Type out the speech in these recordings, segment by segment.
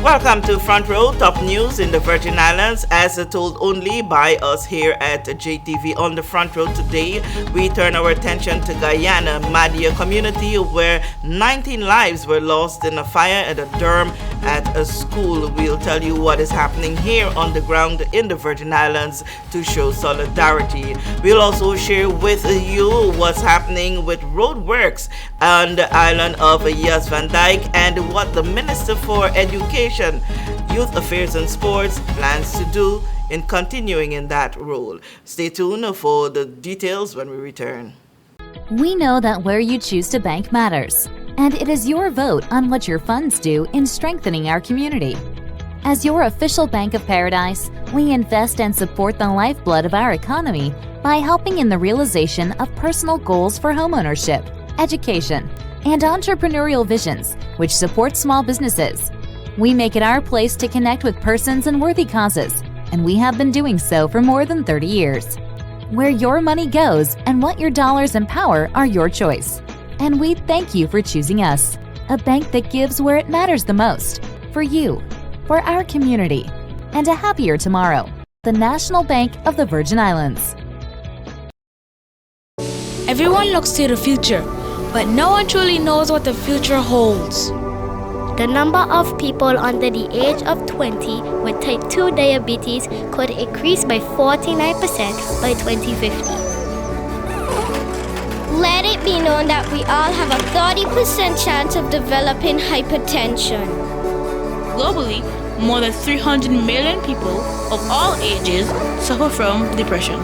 Welcome to Front Row, top news in the Virgin Islands, as told only by us here at JTV. On the Front Row today, we turn our attention to Guyana, Madia community, where 19 lives were lost in a fire at a dorm at a school. We'll tell you what is happening here on the ground in the Virgin Islands to show solidarity. We'll also share with you what's happening with roadworks on the island of Yas Van Dyke and what the Minister for Education, Youth Affairs and Sports plans to do in continuing in that role. Stay tuned for the details when we return. We know that where you choose to bank matters, and it is your vote on what your funds do in strengthening our community. As your official Bank of Paradise, we invest and support the lifeblood of our economy by helping in the realization of personal goals for homeownership, education, and entrepreneurial visions, which support small businesses. We make it our place to connect with persons and worthy causes, and we have been doing so for more than 30 years. Where your money goes and what your dollars empower are your choice. And we thank you for choosing us, a bank that gives where it matters the most, for you, for our community, and a happier tomorrow. The National Bank of the Virgin Islands. Everyone looks to the future, but no one truly knows what the future holds. The number of people under the age of 20 with type 2 diabetes could increase by 49% by 2050. Let it be known that we all have a 30% chance of developing hypertension. Globally, more than 300 million people of all ages suffer from depression.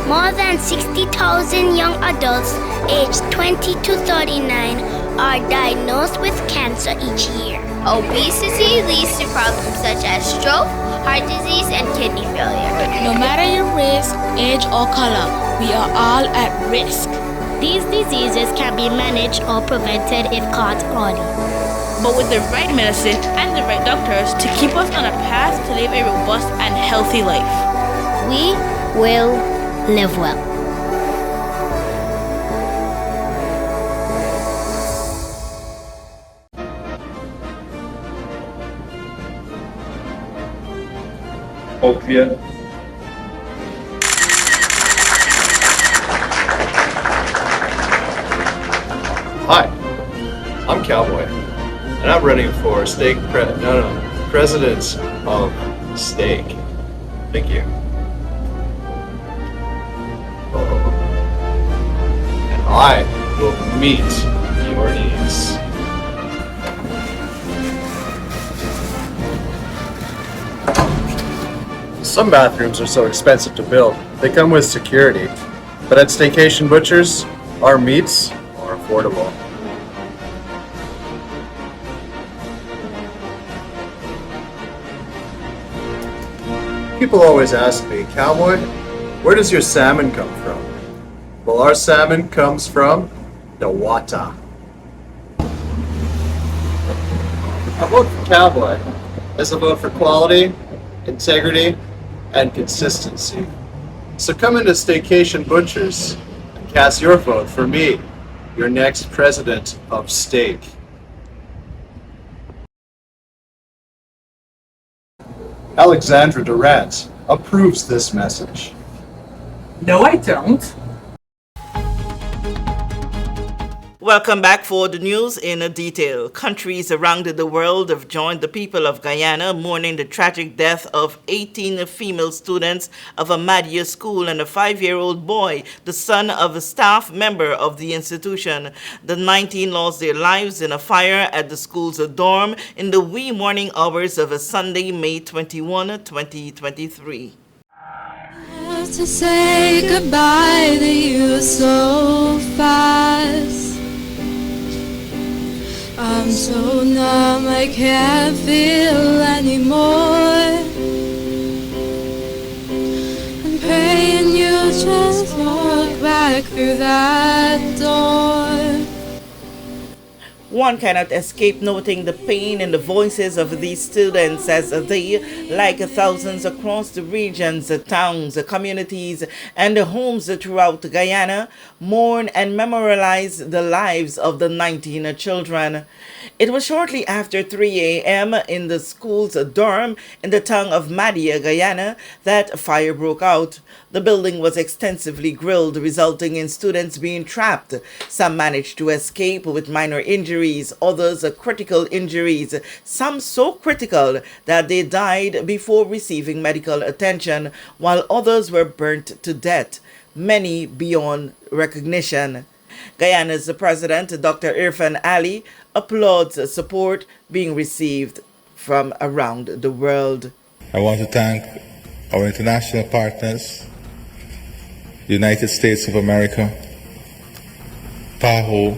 More than 60,000 young adults aged 20 to 39 are diagnosed with cancer each year. Obesity leads to problems such as stroke, heart disease, and kidney failure. No matter your race, age, or color, we are all at risk. These diseases can be managed or prevented if caught early. But with the right medicine and the right doctors to keep us on a path to live a robust and healthy life, we will live well. All clear. Hi, I'm Cowboy, and I'm running for president of Stake. Thank you. And I will meet your needs. Some bathrooms are so expensive to build, they come with security. But at Staycation Butchers, our meats are affordable. People always ask me, Cowboy, where does your salmon come from? Well, our salmon comes from the water. I vote for Cowboy as a vote for quality, integrity, and consistency. So come into Staycation Butchers and cast your vote for me, your next president of Steak. Alexandra Durant approves this message. No, I don't. Welcome back for the news in detail. Countries around the world have joined the people of Guyana mourning the tragic death of 18 female students of a Madia school and a 5-year-old boy, the son of a staff member of the institution. The 19 lost their lives in a fire at the school's dorm in the wee morning hours of a Sunday, May 21, 2023. I have to say goodbye to you so fast. I'm so numb, I can't feel anymore. I'm praying you just walk back through that door. One cannot escape noting the pain in the voices of these students as they, like thousands across the regions, towns, communities, and homes throughout Guyana, mourn and memorialize the lives of the 19 children. It was shortly after 3 a.m. in the school's dorm in the town of Madia, Guyana, that fire broke out. The building was extensively grilled, resulting in students being trapped. Some managed to escape with minor injuries, others critical injuries, some so critical that they died before receiving medical attention, while others were burnt to death, many beyond recognition. Guyana's President, Dr. Irfan Ali, applauds support being received from around the world. I want to thank our international partners, the United States of America, PAHO,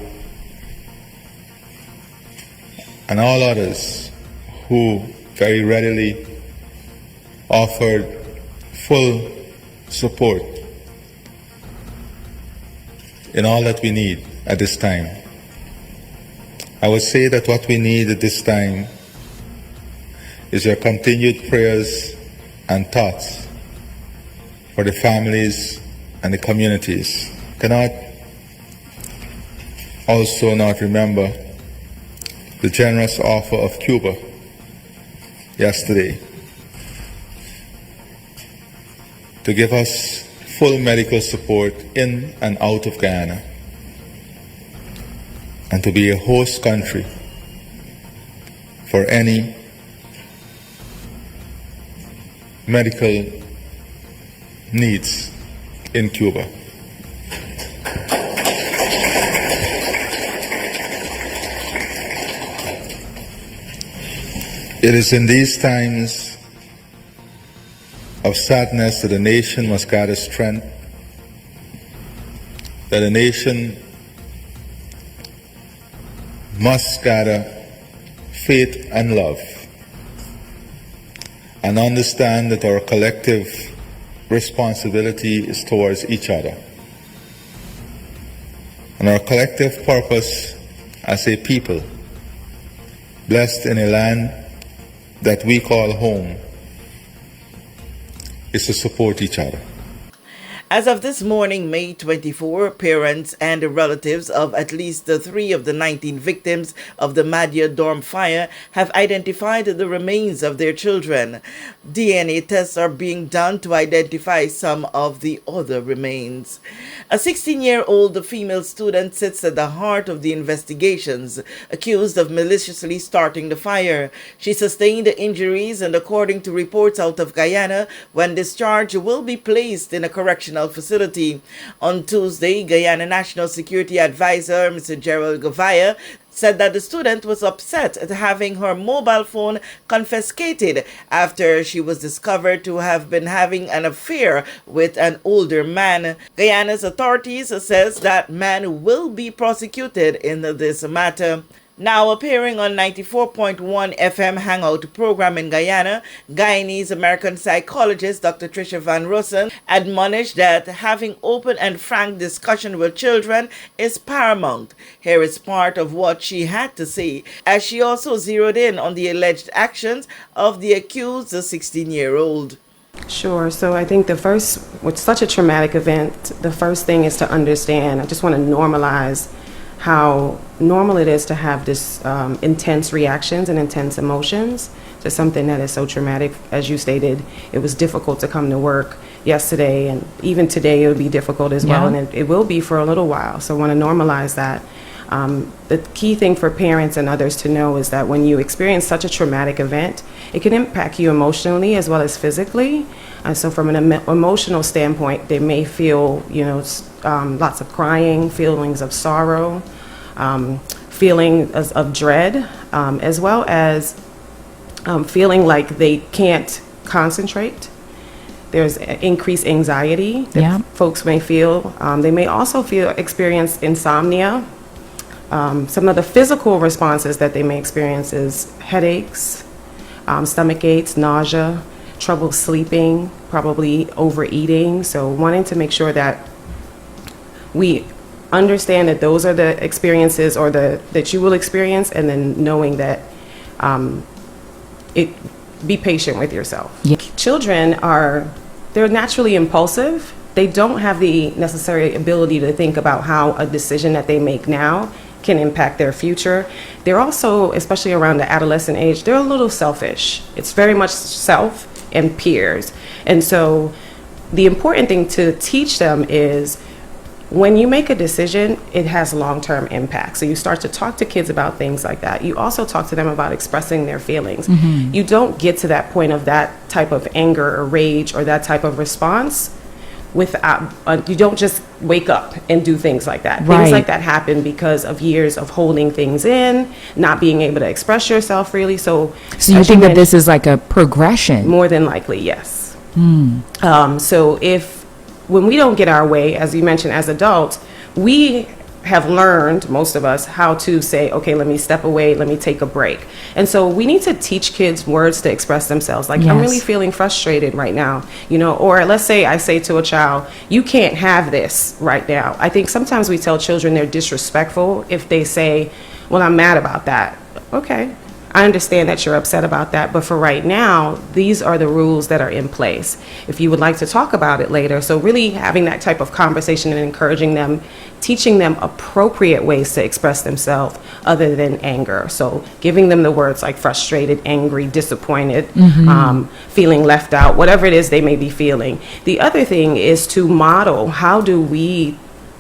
and all others who very readily offered full support in all that we need at this time. I would say that what we need at this time is your continued prayers and thoughts for the families and the communities. Cannot also not remember the generous offer of Cuba yesterday to give us full medical support in and out of Guyana, and to be a host country for any medical needs in Cuba. It is in these times of sadness that a nation must gather strength, that a nation must gather faith and love, and understand that our collective responsibility is towards each other. And our collective purpose as a people, blessed in a land that we call home, is to support each other. As of this morning, May 24, parents and relatives of at least 3 of the 19 victims of the Madia dorm fire have identified the remains of their children. DNA tests are being done to identify some of the other remains. A 16-year-old female student sits at the heart of the investigations, accused of maliciously starting the fire. She sustained injuries, and according to reports out of Guyana, when discharged, will be placed in a correctional facility. On Tuesday, Guyana National Security Advisor Mr. Gerald Gavaya said that the student was upset at having her mobile phone confiscated after she was discovered to have been having an affair with an older man. Guyana's authorities says that man will be prosecuted in this matter. Now appearing on 94.1 FM Hangout program in Guyana, Guyanese American psychologist Dr. Tricia Van Rossen admonished that having open and frank discussion with children is paramount. Here is part of what she had to say, as she also zeroed in on the alleged actions of the accused 16-year-old. Sure. So I think with such a traumatic event, the first thing is to understand, I just want to normalize how normal it is to have this intense reactions and intense emotions to something that is so traumatic. As you stated, it was difficult to come to work yesterday, and even today it would be difficult as well, and it will be for a little while. So I want to normalize that. The key thing for parents and others to know is that when you experience such a traumatic event, it can impact you emotionally as well as physically. So from an emotional standpoint, they may feel, lots of crying, feelings of sorrow, feelings of dread, as well as feeling like they can't concentrate. There's increased anxiety that folks may feel. They may also experience insomnia. Some of the physical responses that they may experience is headaches, stomach aches, nausea, trouble sleeping, probably overeating. So wanting to make sure that we understand that those are the experiences or that you will experience, and then knowing that be patient with yourself. Yeah. Children they're naturally impulsive. They don't have the necessary ability to think about how a decision that they make now can impact their future. They're also, especially around the adolescent age, they're a little selfish. It's very much self and peers. And so the important thing to teach them is when you make a decision, it has long-term impact. So you start to talk to kids about things like that. You also talk to them about expressing their feelings. Mm-hmm. You don't get to that point of that type of anger or rage or that type of response without, you don't just wake up and do things like that. Right. Things like that happen because of years of holding things in, not being able to express yourself freely. So you think that this is like a progression? More than likely, yes. Mm. So when we don't get our way, as you mentioned, as adults, we have learned, most of us, how to say, okay, let me step away, let me take a break. And so we need to teach kids words to express themselves. Like, Yes. I'm really feeling frustrated right now, or let's say I say to a child, you can't have this right now. I think sometimes we tell children they're disrespectful if they say, well, I'm mad about that. Okay, I understand that you're upset about that, but for right now, these are the rules that are in place. If you would like to talk about it later, so really having that type of conversation and encouraging them, teaching them appropriate ways to express themselves other than anger. So giving them the words like frustrated, angry, disappointed, feeling left out, whatever it is they may be feeling. The other thing is to model, how do we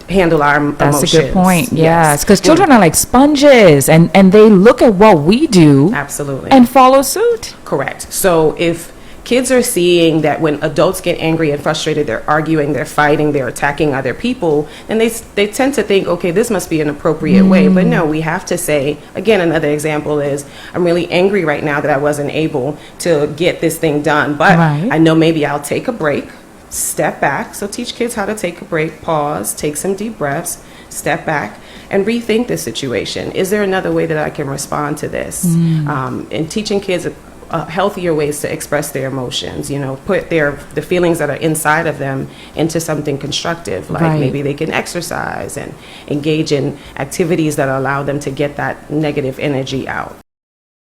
handle our emotions. That's a good point. Yes, because children are like sponges, and they look at what we do, absolutely, and follow suit. Correct. So if kids are seeing that when adults get angry and frustrated, they're arguing, they're fighting, they're attacking other people, and they tend to think, okay, this must be an appropriate way. But no, we have to say, again, another example is, I'm really angry right now that I wasn't able to get this thing done, but I know maybe I'll take a break, step back. So teach kids how to take a break, pause, take some deep breaths, step back, and rethink the situation. Is there another way that I can respond to this? And teaching kids healthier ways to express their emotions, put the feelings that are inside of them into something constructive, like maybe they can exercise and engage in activities that allow them to get that negative energy out.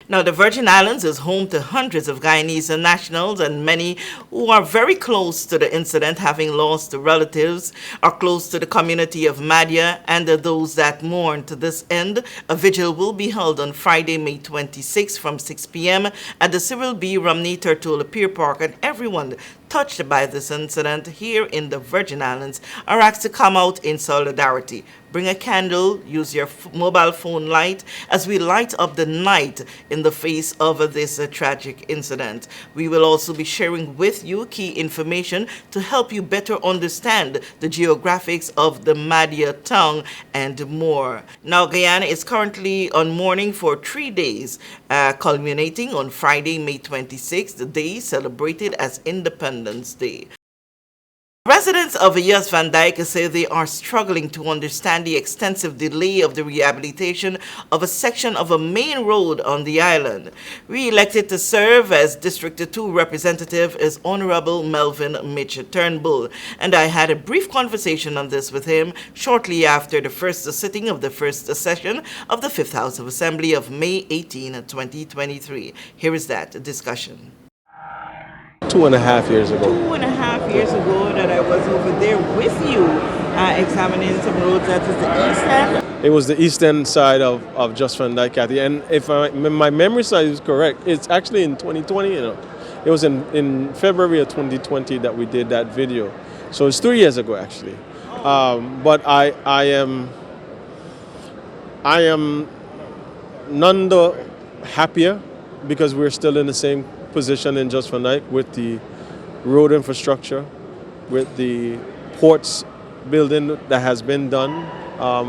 Now, the Virgin Islands is home to hundreds of Guyanese nationals, and many who are very close to the incident, having lost relatives, are close to the community of Madhya and those that mourn. To this end, a vigil will be held on Friday, May 26 from 6 p.m. at the Cyril B. Romney Turtola Pier Park, and everyone touched by this incident here in the Virgin Islands are asked to come out in solidarity. Bring a candle, use your mobile phone light as we light up the night in the face of this tragic incident. We will also be sharing with you key information to help you better understand the geographics of the Madhya tongue and more. Now, Guyana is currently on mourning for 3 days, culminating on Friday, May 26th, the day celebrated as Independence Day. Residents of Jos Van Dyke say they are struggling to understand the extensive delay of the rehabilitation of a section of a main road on the island. Re-elected to serve as District 2 representative is Honorable Melvin Mitch Turnbull, and I had a brief conversation on this with him shortly after the first sitting of the first session of the 5th House of Assembly of May 18, 2023. Here is that discussion. 2.5 years ago. 2.5 years ago that I was over there with you examining some roads. That is the east end? It was the eastern side of Jos Van Dyke, Kathy. And if my memory side is correct, it's actually in 2020, It was in February of 2020 that we did that video. So it's 3 years ago, actually. But I am none the happier because we're still in the same position in Jos Van Dyke with the road infrastructure, with the ports building that has been done.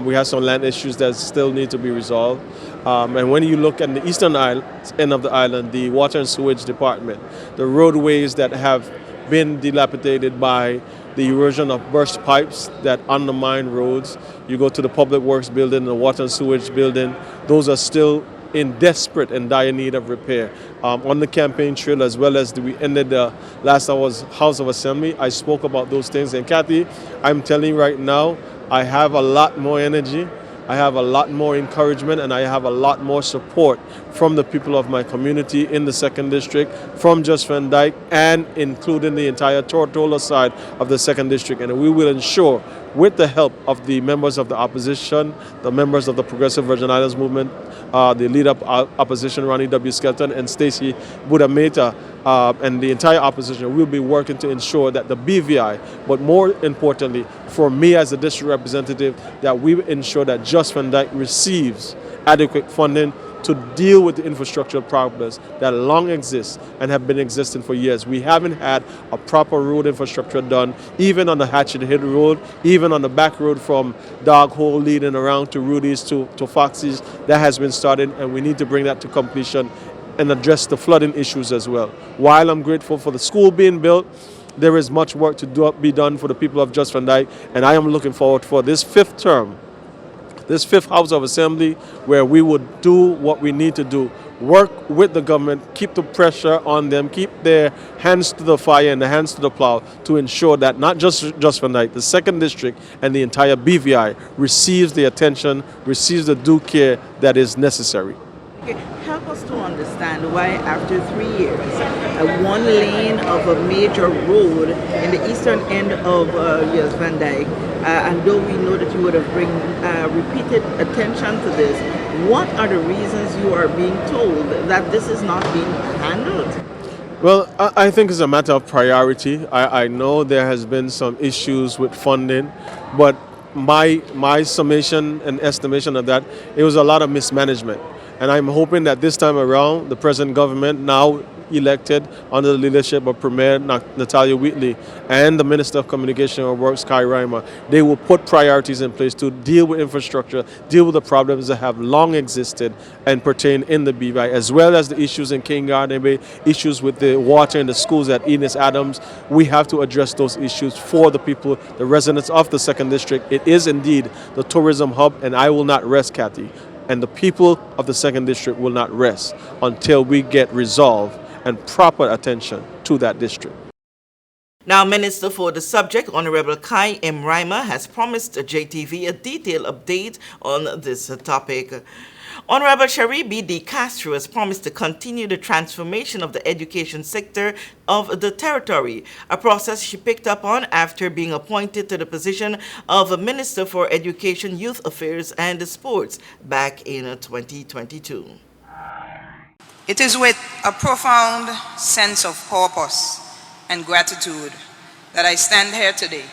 We have some land issues that still need to be resolved. And when you look at the eastern end of the island, the water and sewage department, the roadways that have been dilapidated by the erosion of burst pipes that undermine roads. You go to the public works building, the water and sewage building, those are still in desperate and dire need of repair. On the campaign trail, as well as we ended the last hour's House of Assembly, I spoke about those things. And Kathy, I'm telling you right now, I have a lot more energy, I have a lot more encouragement, and I have a lot more support from the people of my community in the 2nd District, from Just Van Dyke, and including the entire Tortola side of the 2nd District. And we will ensure, with the help of the members of the opposition, the members of the Progressive Virgin Islands Movement, the leader of opposition, Ronnie W. Skelton, and Stacey Budameta, and the entire opposition, will be working to ensure that the BVI, but more importantly, for me as a district representative, that we ensure that Just Van Dyke receives adequate funding to deal with the infrastructural problems that long exist and have been existing for years. We haven't had a proper road infrastructure done, even on the Hatchet Hill Road, even on the back road from Dog Hole leading around to Rudy's to Foxy's. That has been started, and we need to bring that to completion and address the flooding issues as well. While I'm grateful for the school being built, there is much work to be done for the people of Just Van Dyke, and I am looking forward for this 5th term, this 5th House of Assembly, where we would do what we need to do, work with the government, keep the pressure on them, keep their hands to the fire and the hands to the plow to ensure that not just Van Dyke, the 2nd District and the entire BVI receives the attention, receives the due care that is necessary. Okay, help us to understand why after 3 years, one lane of a major road in the eastern end of Just Van Dyke, and though we know that you would have bring repeated attention to this, what are the reasons you are being told that this is not being handled? Well, I think it's a matter of priority. I know there has been some issues with funding, but my summation and estimation of that, it was a lot of mismanagement. And I'm hoping that this time around, the present government, now elected under the leadership of Premier Natalia Wheatley and the Minister of Communication and Works, Kai Reimer, they will put priorities in place to deal with infrastructure, deal with the problems that have long existed and pertain in the BVI, as well as the issues in King Garden Bay, issues with the water in the schools at Enos Adams. We have to address those issues for the people, the residents of the 2nd District. It is indeed the tourism hub, and I will not rest, Kathy. And the people of the 2nd District will not rest until we get resolve and proper attention to that district. Now, Minister for the subject, Honorable Kai M. Reimer, has promised JTV a detailed update on this topic. Honorable Cherie B. Castro has promised to continue the transformation of the education sector of the territory, a process she picked up on after being appointed to the position of Minister for Education, Youth Affairs and Sports back in 2022. It is with a profound sense of purpose and gratitude that I stand here today.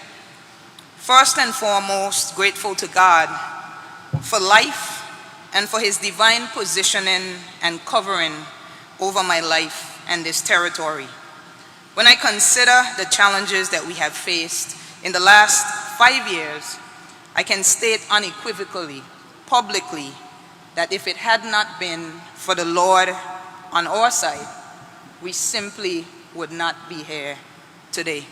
First and foremost, grateful to God for life and for His divine positioning and covering over my life and this territory. When I consider the challenges that we have faced in the last 5 years, I can state unequivocally, publicly, that if it had not been for the Lord on our side, we simply would not be here today.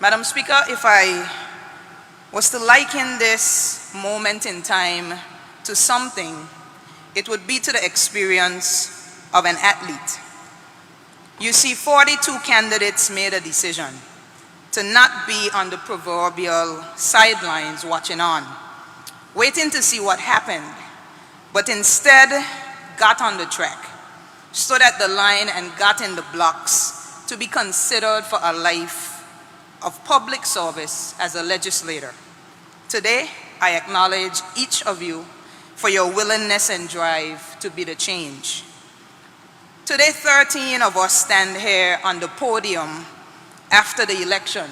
Madam Speaker, if I was to liken this moment in time to something, it would be to the experience of an athlete. You see, 42 candidates made a decision to not be on the proverbial sidelines watching on, waiting to see what happened, but instead got on the track, stood at the line and got in the blocks to be considered for a life of public service as a legislator. Today, I acknowledge each of you for your willingness and drive to be the change. Today, 13 of us stand here on the podium after the election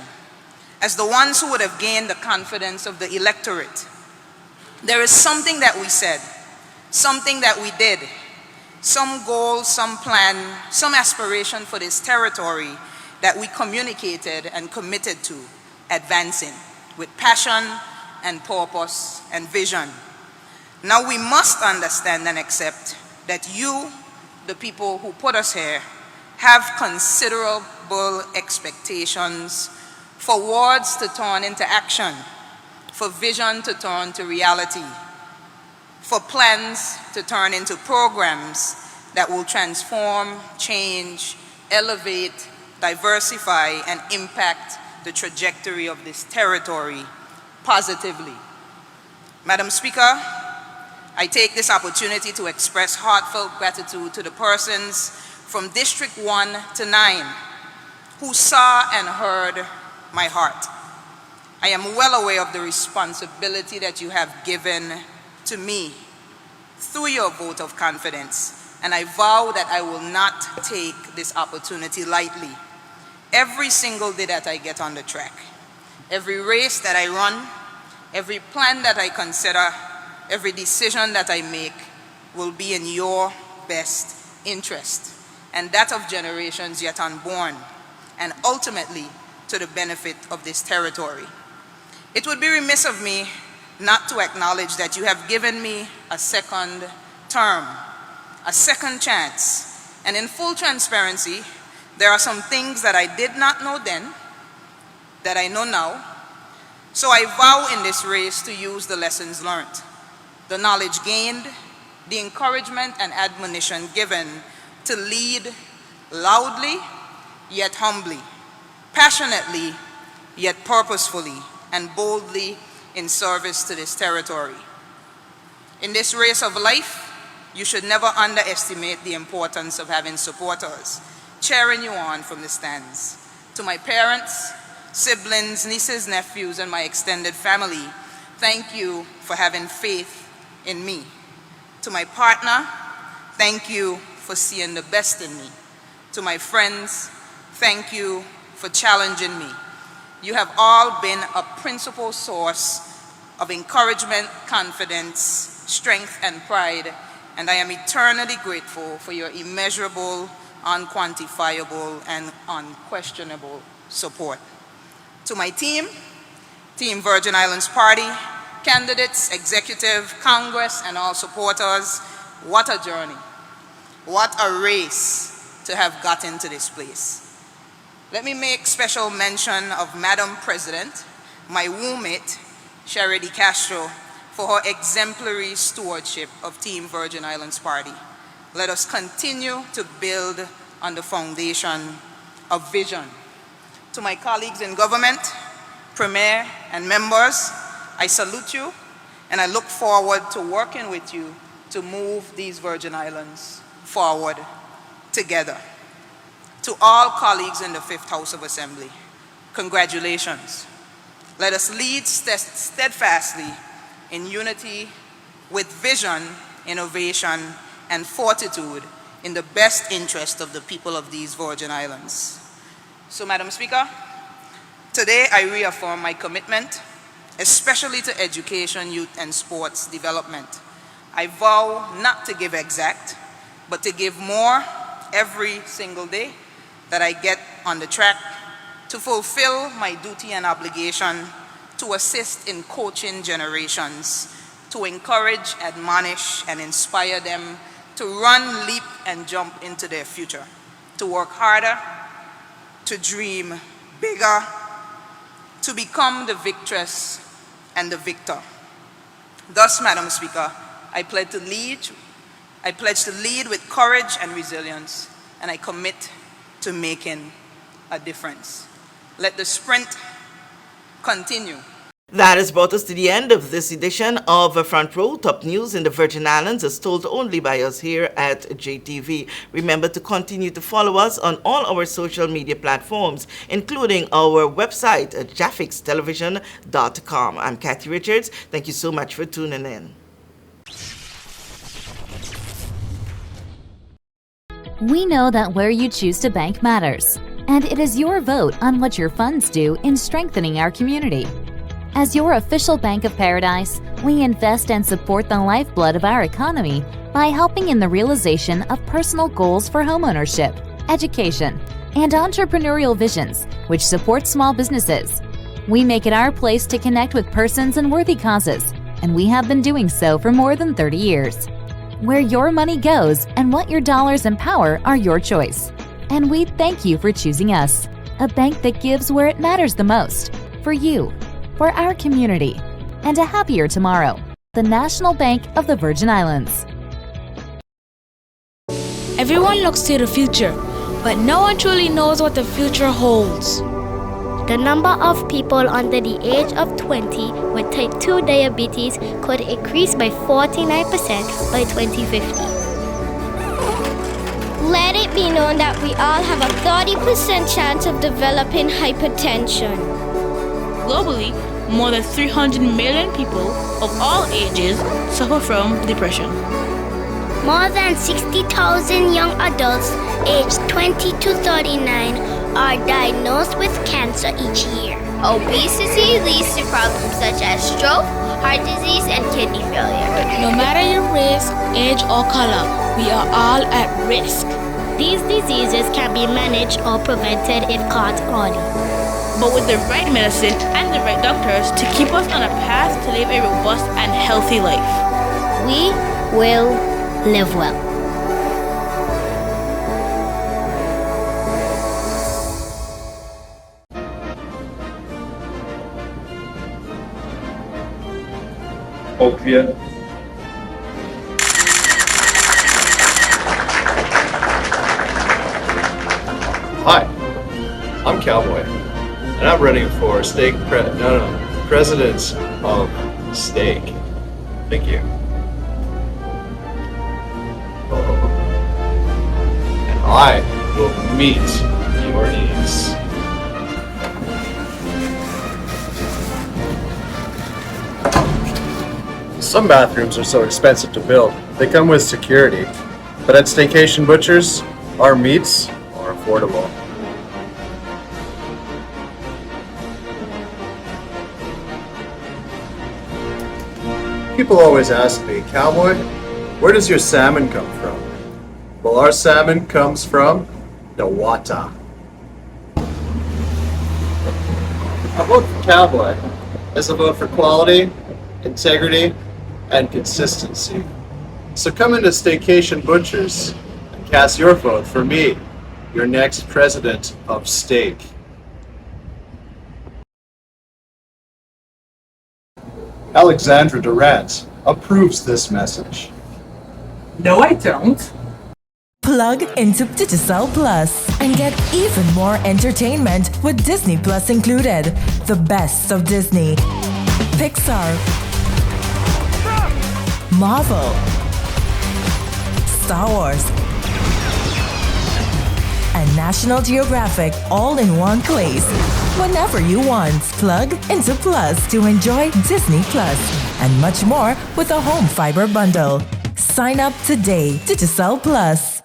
as the ones who would have gained the confidence of the electorate. There is something that we said, something that we did, some goal, some plan, some aspiration for this territory that we communicated and committed to advancing with passion and purpose and vision. Now we must understand and accept that you, the people who put us here, have considerable expectations for words to turn into action, for vision to turn to reality, for plans to turn into programs that will transform, change, elevate, diversify, and impact the trajectory of this territory positively. Madam Speaker, I take this opportunity to express heartfelt gratitude to the persons from District 1 to 9 who saw and heard my heart. I am well aware of the responsibility that you have given to me through your vote of confidence, and I vow that I will not take this opportunity lightly. Every single day that I get on the track, every race that I run, every plan that I consider, every decision that I make will be in your best interest and that of generations yet unborn, and ultimately to the benefit of this territory. It would be remiss of me not to acknowledge that you have given me a second term, a second chance, and in full transparency, there are some things that I did not know then that I know now. So I vow in this race to use the lessons learned, the knowledge gained, the encouragement and admonition given to lead loudly yet humbly, passionately yet purposefully, and boldly in service to this territory. In this race of life, you should never underestimate the importance of having supporters cheering you on from the stands. To my parents, siblings, nieces, nephews, and my extended family, thank you for having faith in me. To my partner, thank you for seeing the best in me. To my friends, thank you for challenging me. You have all been a principal source of encouragement, confidence, strength, and pride, and I am eternally grateful for your immeasurable, unquantifiable, and unquestionable support. To my team, Team Virgin Islands Party, candidates, executive, Congress, and all supporters, what a journey. What a race to have gotten to this place. Let me make special mention of Madam President, my roommate, Sherry D. Castro, for her exemplary stewardship of Team Virgin Islands Party. Let us continue to build on the foundation of vision. To my colleagues in government, Premier, and members, I salute you, and I look forward to working with you to move these Virgin Islands forward together. To all colleagues in the 5th House of Assembly, congratulations. Let us lead steadfastly in unity with vision, innovation, and fortitude in the best interest of the people of these Virgin Islands. So, Madam Speaker, today I reaffirm my commitment, especially to education, youth, and sports development. I vow not to give exact, but to give more every single day that I get on the track, to fulfill my duty and obligation to assist in coaching generations, to encourage, admonish, and inspire them to run, leap, and jump into their future, to work harder, to dream bigger, to become the victress and the victor. Thus, Madam Speaker, I pledge to lead with courage and resilience, and I commit to making a difference. Let the sprint continue. That has brought us to the end of this edition of Front Row, top news in the Virgin Islands as told only by us here at JTV. Remember to continue to follow us on all our social media platforms, including our website at jahphixtelevision.com. I'm Kathy Richards. Thank you so much for tuning in. We know that where you choose to bank matters, and it is your vote on what your funds do in strengthening our community. As your official Bank of Paradise, we invest and support the lifeblood of our economy by helping in the realization of personal goals for homeownership, education, and entrepreneurial visions, which support small businesses. We make it our place to connect with persons and worthy causes, and we have been doing so for more than 30 years. Where your money goes and what your dollars empower are your choice. And we thank you for choosing us, a bank that gives where it matters the most, for you, for our community, and a happier tomorrow. The National Bank of the Virgin Islands. Everyone looks to the future, but no one truly knows what the future holds. the number of people under the age of 20 with type 2 diabetes could increase by 49% by 2050. Let it be known that we all have a 30% chance of developing hypertension. Globally, more than 300 million people of all ages suffer from depression. More than 60,000 young adults aged 20 to 39 are diagnosed with cancer each year. Obesity leads to problems such as stroke, heart disease, and kidney failure. No matter your race, age, or color, we are all at risk. These diseases can be managed or prevented if caught early. But with the right medicine and the right doctors to keep us on a path to live a robust and healthy life, we will live well. Opiate. Hi, I'm Cowboy, and I'm running for president of Stake. Thank you. And I will meet your needs. Some bathrooms are so expensive to build, they come with security. But at Staycation Butchers, our meats are affordable. People always ask me, Cowboy, where does your salmon come from? Well, our salmon comes from the water. A vote for Cowboy is a vote for quality, integrity, and consistency. So come into Staycation Butchers and cast your vote for me, your next president of Steak. Alexandra Durant approves this message. No, I don't. Plug into Digicel Plus and get even more entertainment with Disney Plus included. The best of Disney, Pixar, Marvel, Star Wars, and National Geographic all in one place. Whenever you want, plug into Plus to enjoy Disney Plus and much more with a home fiber bundle. Sign up today. Digicel Plus.